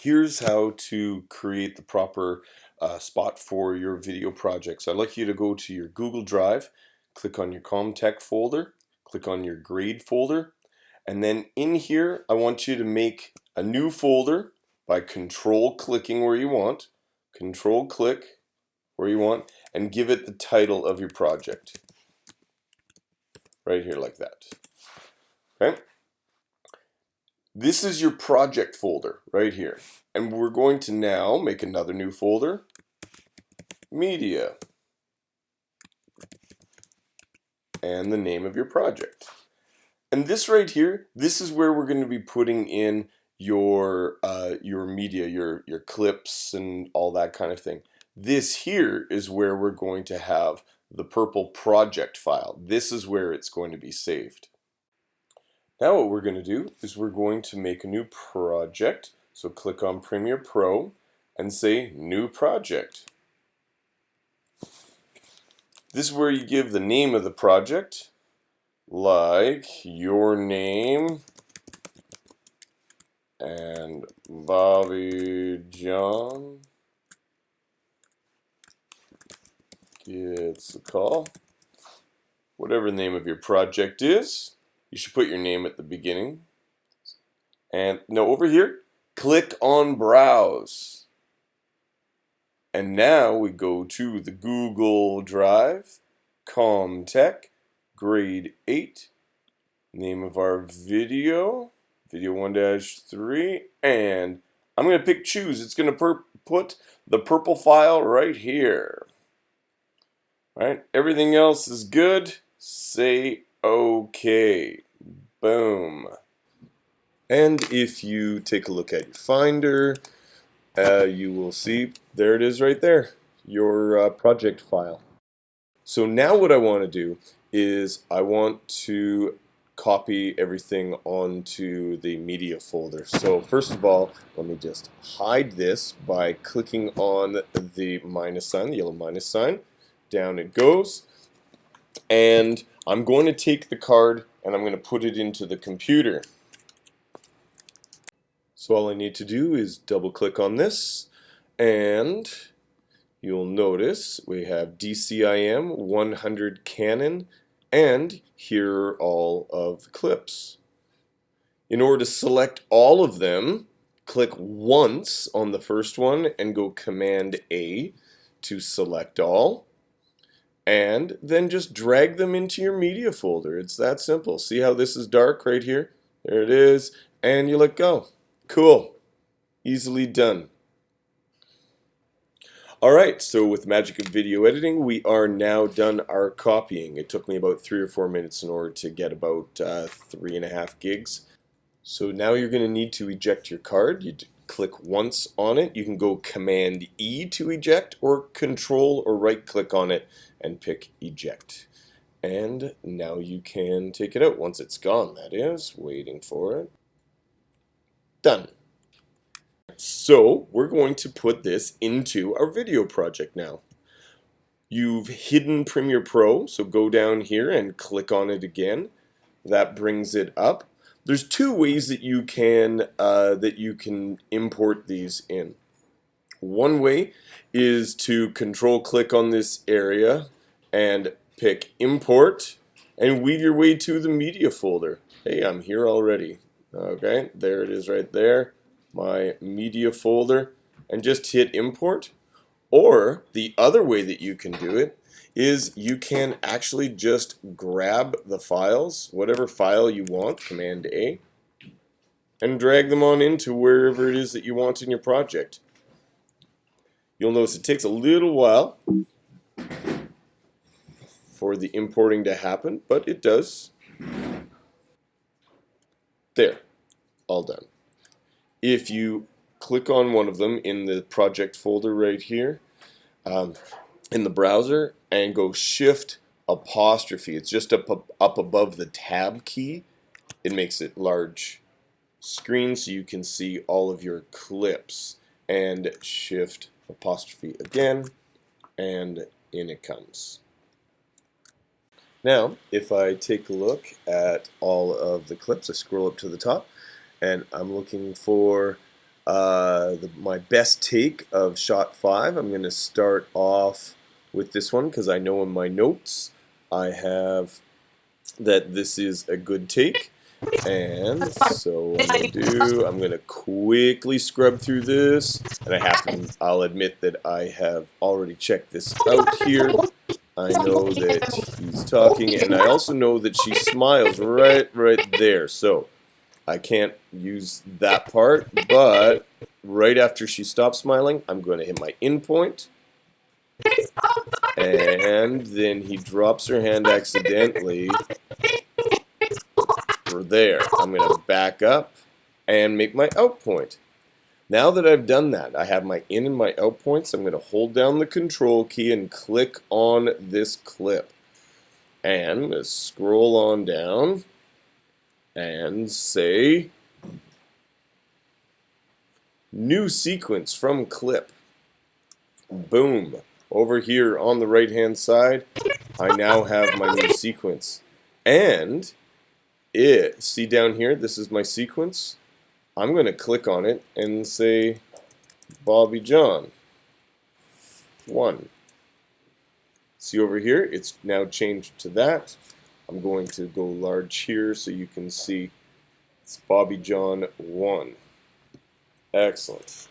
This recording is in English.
Here's how to create the proper spot for your video project. So I'd like you to go to your Google Drive, click on your ComTech folder, click on your grade folder, and then in here I want you to make a new folder by control clicking where you want, control click where you want, and give it the title of your project. Right here like that. Okay? This is your project folder right here. And we're going to now make another new folder, media, and the name of your project. And this right here, this is where we're going to be putting in your media, your clips and all that kind of thing. This here is where we're going to have the purple project file. This is where it's going to be saved. Now what we're going to do is we're going to make a new project. So click on Premiere Pro and say New Project. This is where you give the name of the project, like your name and Bobby John gets a call. Whatever the name of your project is, you should put your name at the beginning. And now over here, click on Browse. And now we go to the Google Drive, ComTech, grade 8, name of our video, video 1-3, and I'm going to pick choose. It's going to put the purple file right here. All right, everything else is good. Say OK. Boom. And if you take a look at your Finder, you will see there it is right there, your project file. So now what I want to do is I want to copy everything onto the media folder. So first of all, let me just hide this by clicking on the minus sign, the yellow minus sign. Down it goes. And I'm going to take the card and I'm going to put it into the computer. So all I need to do is double click on this and you'll notice we have DCIM 100 Canon and here are all of the clips. In order to select all of them, click once on the first one and go Command A to select all. And then just drag them into your media folder. It's that simple. See how this is dark right here? There it is. And you let go. Cool. Easily done. Alright, so with the magic of video editing, we are now done our copying. It took me about 3 or 4 minutes in order to get about 3.5 gigs. So now you're going to need to eject your card. You click once on it. You can go Command E to eject or Control or right click on it and pick eject. And now you can take it out once it's gone, that is. Waiting for it. Done. So we're going to put this into our video project now. You've hidden Premiere Pro, so go down here and click on it again. That brings it up. There's two ways that you can import these in. One way is to control click on this area and pick import and weave your way to the media folder. Hey, I'm here already. Okay, there it is right there, my media folder, and just hit import. Or the other way that you can do it is you can actually just grab the files, whatever file you want, Command A, and drag them on into wherever it is that you want in your project. You'll notice it takes a little while for the importing to happen, but it does. There, all done. If you click on one of them in the project folder right here, in the browser, and go Shift apostrophe, it's just up above the tab key. It makes it large screen so you can see all of your clips, and Shift apostrophe again, and in it comes. Now if I take a look at all of the clips, I scroll up to the top and I'm looking for my best take of shot 5. I'm going to start off with this one because I know in my notes I have that this is a good take. And so what I'm going to quickly scrub through this, and I'll admit that I have already checked this out here. I know that he's talking, and I also know that she smiles right there. So I can't use that part, but right after she stops smiling, I'm going to hit my in point. And then he drops her hand accidentally. There. I'm going to back up and make my out point. Now that I've done that, I have my in and my out points. I'm going to hold down the control key and click on this clip. And I'm going to scroll on down and say new sequence from clip. Boom. Over here on the right hand side, I now have my new sequence. And see down here, this is my sequence. I'm going to click on it and say Bobby John 1. See over here, it's now changed to that. I'm going to go large here so you can see it's Bobby John 1. Excellent.